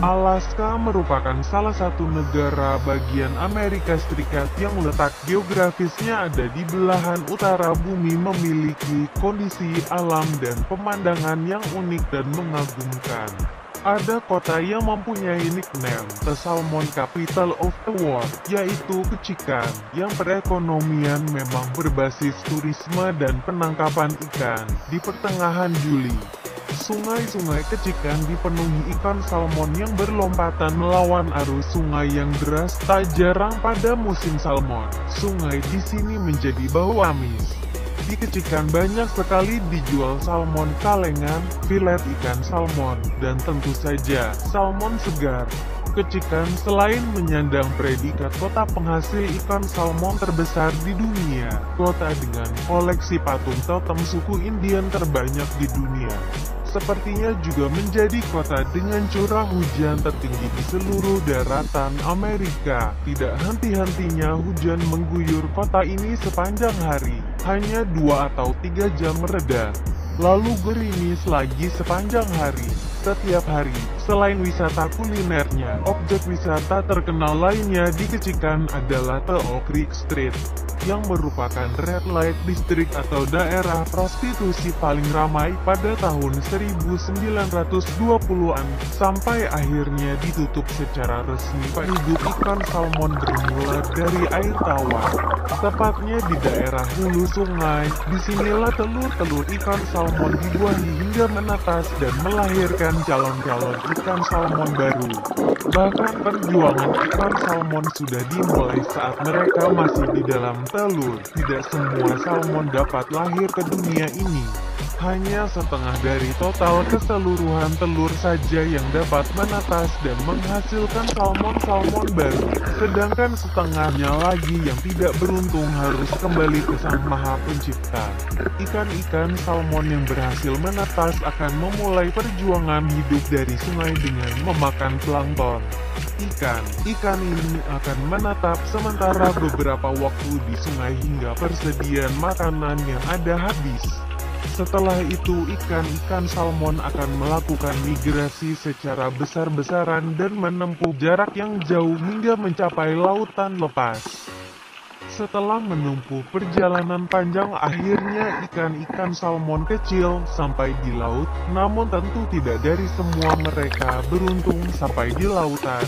Alaska merupakan salah satu negara bagian Amerika Serikat yang letak geografisnya ada di belahan utara bumi, memiliki kondisi alam dan pemandangan yang unik dan mengagumkan. Ada kota yang mempunyai nickname The Salmon Capital of the World, yaitu Ketchikan, yang perekonomian memang berbasis turisme dan penangkapan ikan. Di pertengahan Juli, sungai-sungai Ketchikan dipenuhi ikan salmon yang berlompatan melawan arus sungai yang deras. Tak jarang pada musim salmon, sungai di sini menjadi bau amis. Di Ketchikan banyak sekali dijual salmon kalengan, filet ikan salmon, dan tentu saja salmon segar. Ketchikan selain menyandang predikat kota penghasil ikan salmon terbesar di dunia, kota dengan koleksi patung totem suku Indian terbanyak di dunia, sepertinya juga menjadi kota dengan curah hujan tertinggi di seluruh daratan Amerika. Tidak henti-hentinya hujan mengguyur kota ini sepanjang hari, hanya 2 atau 3 jam mereda, lalu gerimis lagi sepanjang hari. Setiap hari, selain wisata kulinernya, objek wisata terkenal lainnya di Ketchikan adalah The Oak Creek Street, yang merupakan red light district atau daerah prostitusi paling ramai pada tahun 1920-an, sampai akhirnya ditutup secara resmi. Hidup ikan salmon bermula dari air tawar, tepatnya di daerah hulu sungai. Disinilah telur-telur ikan salmon dibuahi hingga menetas dan melahirkan calon-calon ikan salmon baru. Bahkan perjuangan ikan salmon sudah dimulai saat mereka masih di dalam telur. Tidak semua salmon dapat lahir ke dunia ini. Hanya setengah dari total keseluruhan telur saja yang dapat menetas dan menghasilkan salmon-salmon baru. Sedangkan setengahnya lagi yang tidak beruntung harus kembali ke Sang Maha Pencipta. Ikan-ikan salmon yang berhasil menetas akan memulai perjuangan hidup dari sungai dengan memakan plankton. Ikan ini akan menetap sementara beberapa waktu di sungai hingga persediaan makanan yang ada habis. Setelah itu ikan-ikan salmon akan melakukan migrasi secara besar-besaran dan menempuh jarak yang jauh hingga mencapai lautan lepas. Setelah menempuh perjalanan panjang, akhirnya ikan-ikan salmon kecil sampai di laut, namun tentu tidak dari semua mereka beruntung sampai di lautan.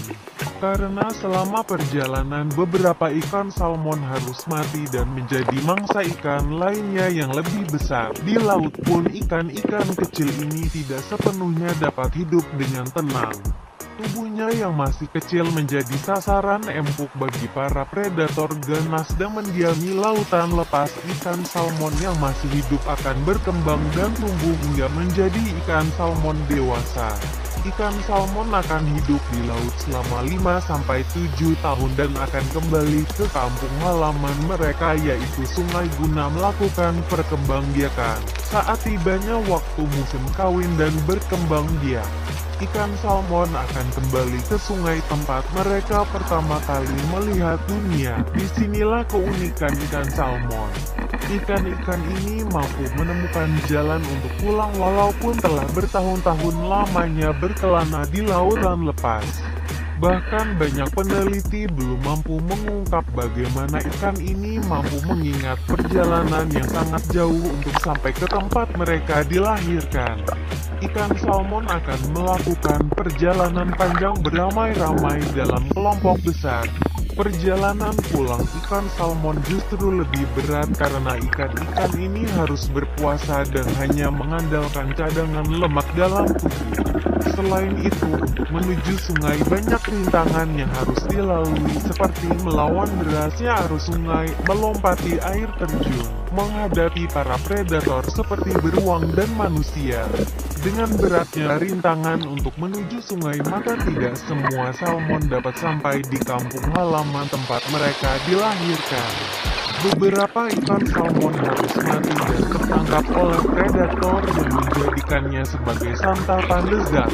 Karena selama perjalanan beberapa ikan salmon harus mati dan menjadi mangsa ikan lainnya yang lebih besar. Di laut pun ikan-ikan kecil ini tidak sepenuhnya dapat hidup dengan tenang. Tubuhnya yang masih kecil menjadi sasaran empuk bagi para predator ganas dan mendiami lautan lepas. Ikan salmon yang masih hidup akan berkembang dan tumbuh hingga menjadi ikan salmon dewasa. Ikan salmon akan hidup di laut selama 5-7 tahun dan akan kembali ke kampung halaman mereka, yaitu sungai, guna melakukan perkembangbiakan. Saat tibanya waktu musim kawin dan berkembang biak, ikan salmon akan kembali ke sungai tempat mereka pertama kali melihat dunia. Disinilah keunikan ikan salmon. Ikan-ikan ini mampu menemukan jalan untuk pulang walaupun telah bertahun-tahun lamanya berkelana di lautan lepas. Bahkan banyak peneliti belum mampu mengungkap bagaimana ikan ini mampu mengingat perjalanan yang sangat jauh untuk sampai ke tempat mereka dilahirkan. Ikan salmon akan melakukan perjalanan panjang beramai-ramai dalam kelompok besar. Perjalanan pulang ikan salmon justru lebih berat karena ikan-ikan ini harus berpuasa dan hanya mengandalkan cadangan lemak dalam tubuh. Selain itu, untuk menuju sungai banyak rintangan yang harus dilalui seperti melawan derasnya arus sungai, melompati air terjun, menghadapi para predator seperti beruang dan manusia. Dengan beratnya rintangan untuk menuju sungai, maka tidak semua salmon dapat sampai di kampung halaman tempat mereka dilahirkan. Beberapa ikan salmon harus mati dan tertangkap oleh predator yang menjadikannya sebagai santapan lezat.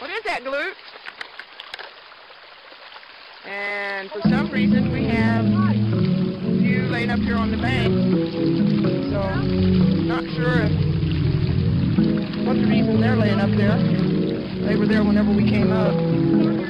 What is that, Glute? And for some reason we have you laying up here on the bank. So, not sure what the reason they're laying up there. They were there whenever we came up.